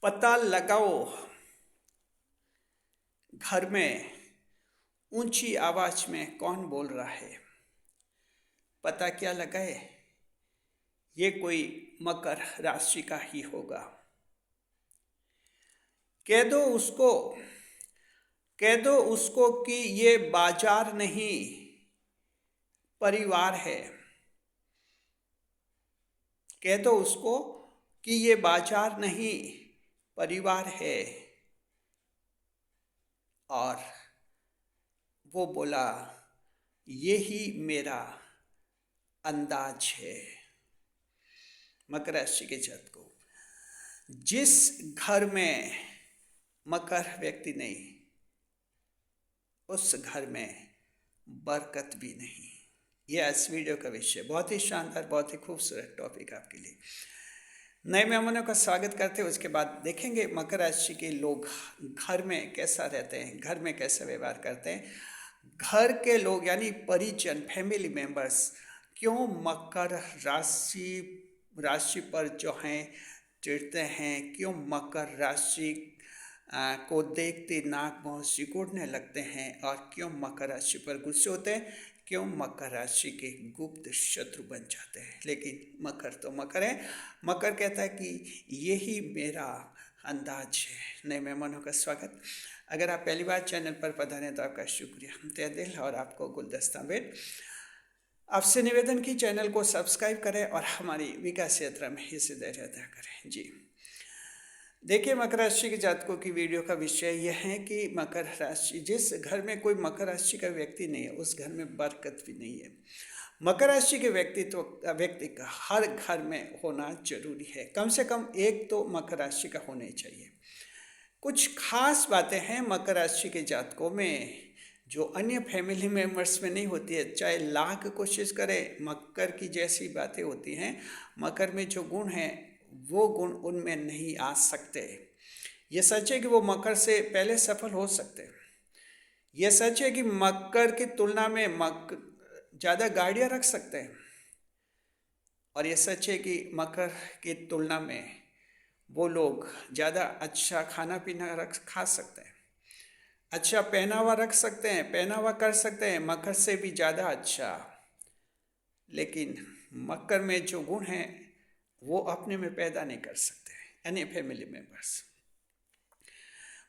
पता लगाओ घर में ऊंची आवाज में कौन बोल रहा है। पता क्या लगाए, ये कोई मकर राशि का ही होगा। कह दो उसको कह दो उसको कि ये बाजार नहीं परिवार है। कह दो उसको कि ये बाजार नहीं परिवार है। और वो बोला, ये ही मेरा अंदाज है। मकर राशि के जातकों, जिस घर में मकर व्यक्ति नहीं, उस घर में बरकत भी नहीं। यह इस वीडियो का विषय बहुत ही शानदार, बहुत ही खूबसूरत टॉपिक आपके लिए। नए मेहमानों का स्वागत करते हैं। उसके बाद देखेंगे मकर राशि के लोग घर में कैसा रहते हैं, घर में कैसा व्यवहार करते हैं। घर के लोग यानी परिजन, फैमिली मेंबर्स क्यों मकर राशि पर जो हैं चिढ़ते हैं, क्यों मकर राशि को देखते नाक मुंह सिकुड़ने लगते हैं, और क्यों मकर राशि पर गुस्से होते हैं, क्यों मकर राशि के गुप्त शत्रु बन जाते हैं। लेकिन मकर तो मकर है। मकर कहता है कि यही मेरा अंदाज है। नए मेहमानों का स्वागत। अगर आप पहली बार चैनल पर पधारे तो आपका शुक्रिया तहे दिल, और आपको गुलदस्ता भेंट। आपसे निवेदन की चैनल को सब्सक्राइब करें और हमारी विकास यात्रा में हिस्सेदारी अदा करें। जी देखिए, मकर राशि के जातकों की वीडियो का विषय यह है कि मकर राशि, जिस घर में कोई मकर राशि का व्यक्ति नहीं है, उस घर में बरकत भी नहीं है। मकर राशि के व्यक्ति का हर घर में होना जरूरी है। कम से कम एक तो मकर राशि का होना ही चाहिए। कुछ खास बातें हैं मकर राशि के जातकों में जो अन्य फैमिली मेम्बर्स में नहीं होती है। चाहे लाख कोशिश करें, मकर की जैसी बातें होती हैं, मकर में जो गुण हैं वो गुण उनमें नहीं आ सकते। ये सच है कि वो मकर से पहले सफल हो सकते हैं। ये सच है कि मकर की तुलना में ज़्यादा गाड़ियाँ रख सकते हैं। और ये सच है कि मकर की तुलना में वो लोग ज़्यादा अच्छा खाना पीना खा सकते हैं, अच्छा पहनावा रख सकते हैं, पहनावा कर सकते हैं मकर से भी ज़्यादा अच्छा। लेकिन मकर में जो गुण हैं वो अपने में पैदा नहीं कर सकते यानी फैमिली मेंबर्स।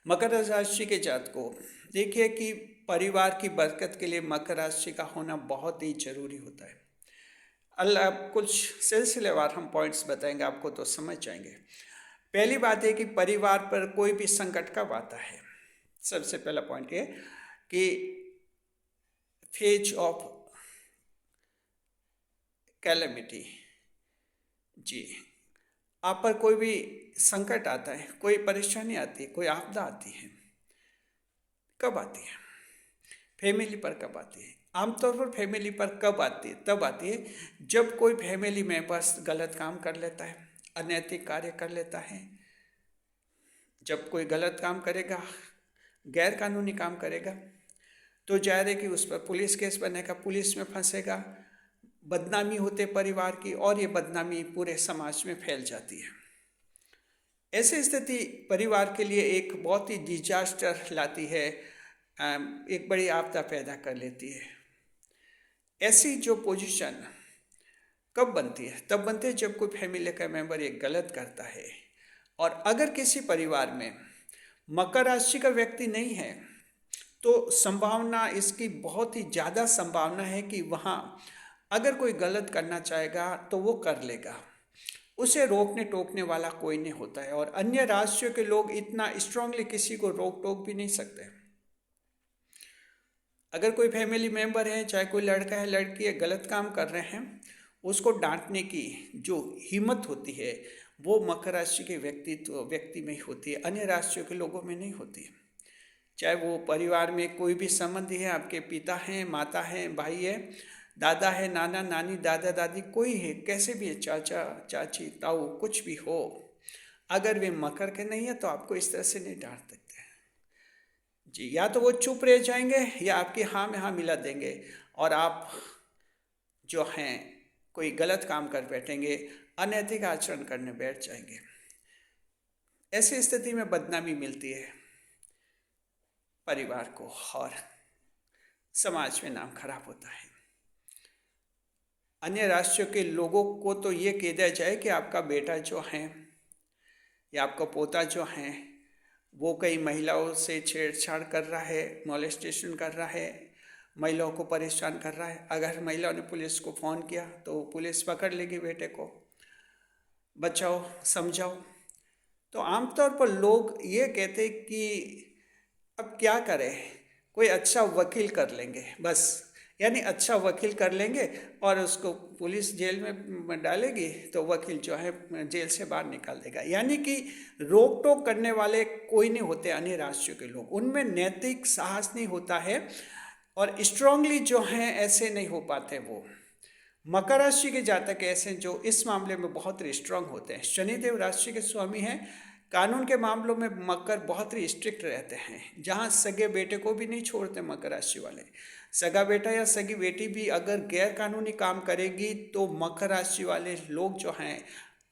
मकर राशि के जातकों, देखिए कि परिवार की बरकत के लिए मकर राशि का होना बहुत ही जरूरी होता है। अल्लाह कुछ सिलसिलेवार हम पॉइंट्स बताएंगे आपको तो समझ जाएंगे। पहली बात है कि परिवार पर कोई भी संकट कब आता है। सबसे पहला पॉइंट ये कि फेज ऑफ कैलेमिटी। जी, आप पर कोई भी संकट आता है, कोई परेशानी आती है, कोई आपदा आती है, कब आती है? फैमिली पर कब आती है? आमतौर पर फैमिली पर कब आती है? तब आती है जब कोई फैमिली मेंबर्स गलत काम कर लेता है, अनैतिक कार्य कर लेता है। जब कोई गलत काम करेगा, गैर कानूनी काम करेगा, तो जाहिर है कि उस पर पुलिस केस बनेगा, पुलिस में फंसेगा, बदनामी होते परिवार की, और ये बदनामी पूरे समाज में फैल जाती है। ऐसी स्थिति परिवार के लिए एक बहुत ही डिजास्टर लाती है, एक बड़ी आपदा पैदा कर लेती है। ऐसी जो पोजीशन कब बनती है? तब बनती है जब कोई फैमिली का मेंबर एक गलत करता है। और अगर किसी परिवार में मकर राशि का व्यक्ति नहीं है तो संभावना इसकी बहुत ही ज़्यादा संभावना है कि वहाँ अगर कोई गलत करना चाहेगा तो वो कर लेगा, उसे रोकने टोकने वाला कोई नहीं होता है। और अन्य राशियों के लोग इतना स्ट्रांगली किसी को रोक टोक भी नहीं सकते। अगर कोई फैमिली मेंबर है, चाहे कोई लड़का है लड़की है, गलत काम कर रहे हैं, उसको डांटने की जो हिम्मत होती है वो मकर राशि के व्यक्ति में ही होती है, अन्य राशियों के लोगों में नहीं होती। चाहे वो परिवार में कोई भी संबंधी है, आपके पिता हैं, माता हैं, भाई है, दादा है, नाना नानी, दादा दादी, कोई है, कैसे भी है, चाचा चाची ताऊ, कुछ भी हो, अगर वे मकर के नहीं है तो आपको इस तरह से नहीं डांट सकते। जी, या तो वो चुप रह जाएंगे या आपकी हाँ में हाँ मिला देंगे, और आप जो हैं कोई गलत काम कर बैठेंगे, अनैतिक आचरण करने बैठ जाएंगे। ऐसी स्थिति में बदनामी मिलती है परिवार को और समाज में नाम खराब होता है। अन्य राष्ट्रों के लोगों को तो ये कह दिया जाए कि आपका बेटा जो है या आपका पोता जो है वो कई महिलाओं से छेड़छाड़ कर रहा है, मॉलेस्टेशन कर रहा है, महिलाओं को परेशान कर रहा है। अगर महिलाओं ने पुलिस को फ़ोन किया तो पुलिस पकड़ लेगी बेटे को, बचाओ समझाओ। तो आमतौर पर लोग ये कहते कि अब क्या करें, कोई अच्छा वकील कर लेंगे बस, यानी अच्छा वकील कर लेंगे और उसको पुलिस जेल में डालेगी तो वकील जो है जेल से बाहर निकाल देगा। यानी कि रोक टोक करने वाले कोई नहीं होते अन्य राष्ट्रों के लोग, उनमें नैतिक साहस नहीं होता है और स्ट्रांगली जो हैं ऐसे नहीं हो पाते। वो मकर राशि के जातक ऐसे जो इस मामले में बहुत स्ट्रांग होते हैं। शनिदेव राशि के स्वामी हैं। कानून के मामलों में मकर बहुत ही स्ट्रिक्ट रहते हैं, जहां सगे बेटे को भी नहीं छोड़ते मकर राशि वाले। सगा बेटा या सगी बेटी भी अगर गैर कानूनी काम करेगी तो मकर राशि वाले लोग जो हैं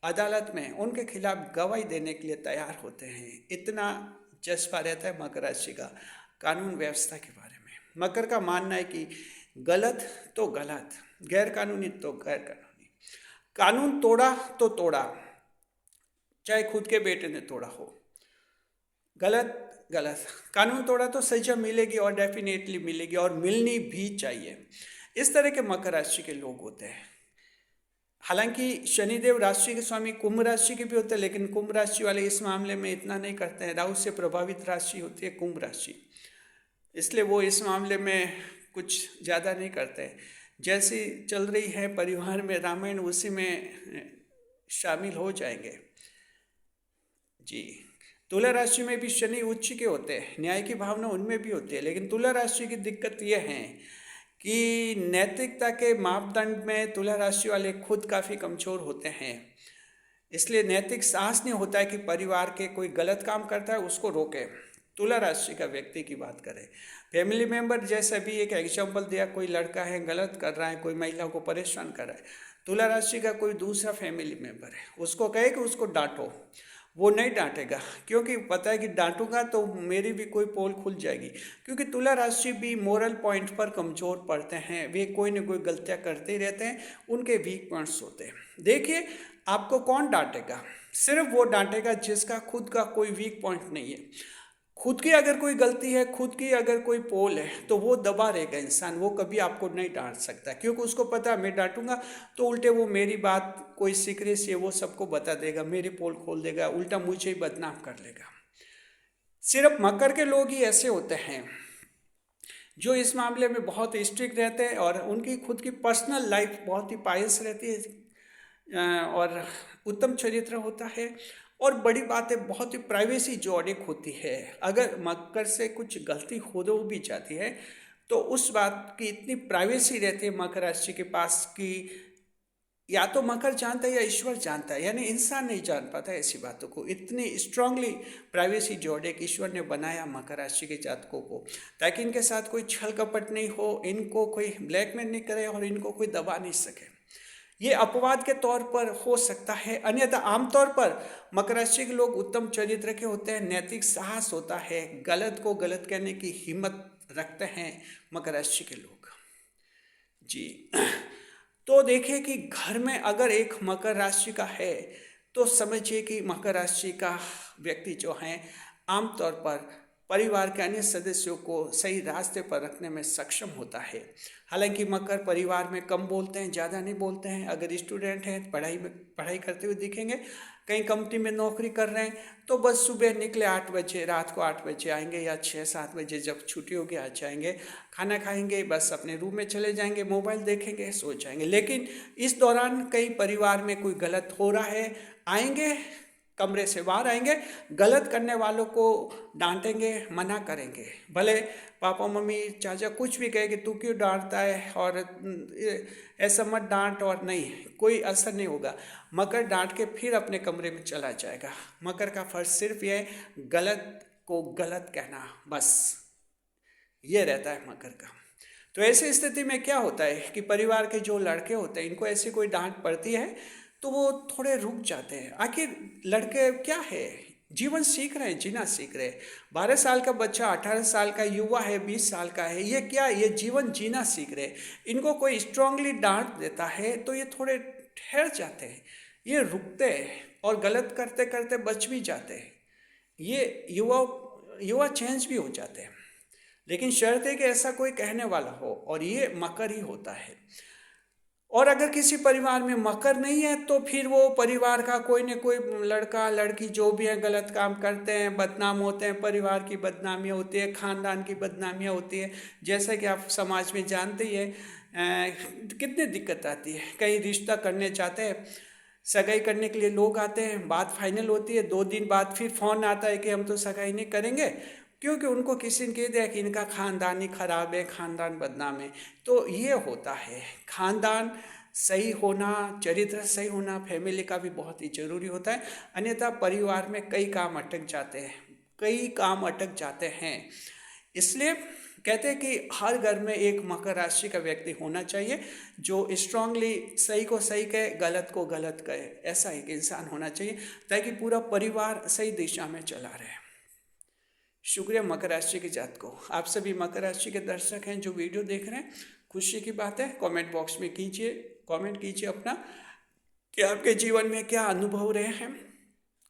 अदालत में उनके खिलाफ गवाही देने के लिए तैयार होते हैं। इतना जज्बा रहता है मकर राशि का कानून व्यवस्था के बारे में। मकर का मानना है कि गलत तो गलत, गैर कानूनी तो गैर कानूनी, कानून तोड़ा तो तोड़ा, चाहे खुद के बेटे ने तोड़ा हो। गलत गलत, कानून तोड़ा तो सजा मिलेगी और डेफिनेटली मिलेगी और मिलनी भी चाहिए। इस तरह के मकर राशि के लोग होते हैं। हालांकि शनिदेव राशि के स्वामी कुंभ राशि के भी होते हैं, लेकिन कुंभ राशि वाले इस मामले में इतना नहीं करते हैं। राहु से प्रभावित राशि होती है कुंभ राशि, इसलिए वो इस मामले में कुछ ज़्यादा नहीं करते हैं। जैसी चल रही है परिवार में रामायण उसी में शामिल हो जाएंगे जी। तुला राशि में भी शनि उच्च के होते हैं, न्याय की भावना उनमें भी होती है, लेकिन तुला राशि की दिक्कत यह है कि नैतिकता के मापदंड में तुला राशि वाले खुद काफ़ी कमज़ोर होते हैं। इसलिए नैतिक साहस नहीं होता है कि परिवार के कोई गलत काम करता है उसको रोके। तुला राशि का व्यक्ति की बात करें, फैमिली मेंबर जैसे अभी एक एग्जाम्पल दिया, कोई लड़का है गलत कर रहा है, कोई महिला को परेशान कर रहा है, तुला राशि का कोई दूसरा फैमिली मेंबर है, उसको कहे कि उसको डांटो, वो नहीं डांटेगा, क्योंकि पता है कि डांटूंगा तो मेरी भी कोई पोल खुल जाएगी। क्योंकि तुला राशि भी मोरल पॉइंट पर कमज़ोर पड़ते हैं, वे कोई न कोई गलतियां करते ही रहते हैं, उनके वीक पॉइंट्स होते हैं। देखिए आपको कौन डांटेगा, सिर्फ वो डांटेगा जिसका खुद का कोई वीक पॉइंट नहीं है। खुद की अगर कोई गलती है, खुद की अगर कोई पोल है तो वो दबा रहेगा इंसान, वो कभी आपको नहीं डांट सकता, क्योंकि उसको पता है मैं डांटूंगा तो उल्टे वो मेरी बात कोई सीक्रेट है वो सबको बता देगा, मेरी पोल खोल देगा, उल्टा मुझे ही बदनाम कर लेगा। सिर्फ मकर के लोग ही ऐसे होते हैं जो इस मामले में बहुत स्ट्रिक्ट रहते हैं और उनकी खुद की पर्सनल लाइफ बहुत ही पायस रहती है और उत्तम चरित्र होता है। और बड़ी बात है, बहुत ही प्राइवेसी जो ऑडिक होती है। अगर मकर से कुछ गलती हो भी जाती है तो उस बात की इतनी प्राइवेसी रहती है मकर राशि के पास कि या तो मकर जानता है या ईश्वर जानता है, यानी इंसान नहीं जान पाता ऐसी बातों को। इतनी स्ट्रांगली प्राइवेसी जोड़े कि ईश्वर ने बनाया मकर राशि के जातकों को, ताकि इनके साथ कोई छल कपट नहीं हो, इनको कोई ब्लैकमेल नहीं करे और इनको कोई दबा नहीं सके। ये अपवाद के तौर पर हो सकता है, अन्यथा आमतौर पर मकर राशि के लोग उत्तम चरित्र के होते हैं, नैतिक साहस होता है, गलत को गलत कहने की हिम्मत रखते हैं मकर राशि के लोग जी। तो देखिए कि घर में अगर एक मकर राशि का है तो समझिए कि मकर राशि का व्यक्ति जो है आमतौर पर परिवार के अन्य सदस्यों को सही रास्ते पर रखने में सक्षम होता है। हालांकि मकर परिवार में कम बोलते हैं, ज़्यादा नहीं बोलते हैं। अगर स्टूडेंट हैं तो पढ़ाई करते हुए दिखेंगे, कहीं कंपनी में नौकरी कर रहे हैं तो बस सुबह निकले 8 बजे, रात को 8 बजे आएंगे या 6-7 बजे जब छुट्टी होगी आ जाएंगे, खाना खाएंगे, बस अपने रूम में चले जाएंगे, मोबाइल देखेंगे, सो जाएंगे। लेकिन इस दौरान कई परिवार में कोई गलत हो रहा है, आएंगे कमरे से बाहर आएंगे, गलत करने वालों को डांटेंगे, मना करेंगे, भले पापा मम्मी चाचा कुछ भी कहे कि तू क्यों डांटता है और ऐसा मत डांट, और नहीं, कोई असर नहीं होगा। मकर डांट के फिर अपने कमरे में चला जाएगा। मकर का फर्ज सिर्फ ये गलत को गलत कहना, बस ये रहता है मकर का। तो ऐसी स्थिति में क्या होता है कि परिवार के जो लड़के होते हैं इनको ऐसी कोई डांट पड़ती है तो वो थोड़े रुक जाते हैं। आखिर लड़के क्या है, जीवन सीख रहे हैं, जीना सीख रहे हैं। 12 साल का बच्चा, 18 साल का युवा है, 20 साल का है, ये क्या, ये जीवन जीना सीख रहे हैं। इनको कोई स्ट्रांगली डांट देता है तो ये थोड़े ठहर जाते हैं, ये रुकते हैं और गलत करते करते बच भी जाते हैं। ये युवा चेंज भी हो जाते हैं, लेकिन शर्त है कि ऐसा कोई कहने वाला हो, और ये मकर ही होता है। और अगर किसी परिवार में मकर नहीं है तो फिर वो परिवार का कोई न कोई लड़का लड़की जो भी है गलत काम करते हैं, बदनाम होते हैं, परिवार की बदनामियाँ होती है, खानदान की बदनामियाँ होती है। जैसा कि आप समाज में जानते ही है, कितनी दिक्कत आती है। कहीं रिश्ता करने जाते हैं, सगाई करने के लिए लोग आते हैं, बात फाइनल होती है, 2 दिन बाद फिर फ़ोन आता है कि हम तो सगाई नहीं करेंगे, क्योंकि उनको किसी ने कह दिया कि इनका खानदान ही खराब है, खानदान बदनाम है। तो ये होता है, खानदान सही होना, चरित्र सही होना फैमिली का भी बहुत ही ज़रूरी होता है। अन्यथा परिवार में कई काम अटक जाते हैं, कई काम अटक जाते हैं। इसलिए कहते हैं कि हर घर में एक मकर राशि का व्यक्ति होना चाहिए, जो स्ट्रांगली सही को सही कहे, गलत को गलत कहे। ऐसा एक इंसान होना चाहिए ताकि पूरा परिवार सही दिशा में चला रहे। शुक्रिया मकर राशि के जात को। आप सभी मकर राशि के दर्शक हैं जो वीडियो देख रहे हैं, खुशी की बात है। कमेंट बॉक्स में कीजिए, कमेंट कीजिए अपना कि आपके जीवन में क्या अनुभव रहे हैं।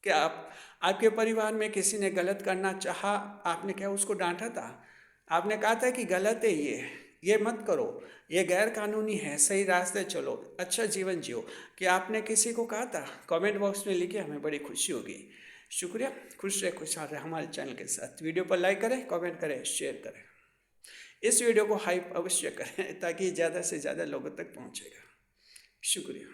क्या आपके परिवार में किसी ने गलत करना चाहा, आपने क्या उसको डांटा था? आपने कहा था कि गलत है ये मत करो, ये गैर कानूनी है, सही रास्ते चलो, अच्छा जीवन जियो। कि आपने किसी को कहा था? कमेंट बॉक्स में लिखिए, हमें बड़ी खुशी होगी। शुक्रिया। खुश रहे, खुशहाल रहे हमारे चैनल के साथ। वीडियो पर लाइक करें, कमेंट करें, शेयर करें। इस वीडियो को हाइप अवश्य करें ताकि ज़्यादा से ज़्यादा लोगों तक पहुँचेगा। शुक्रिया।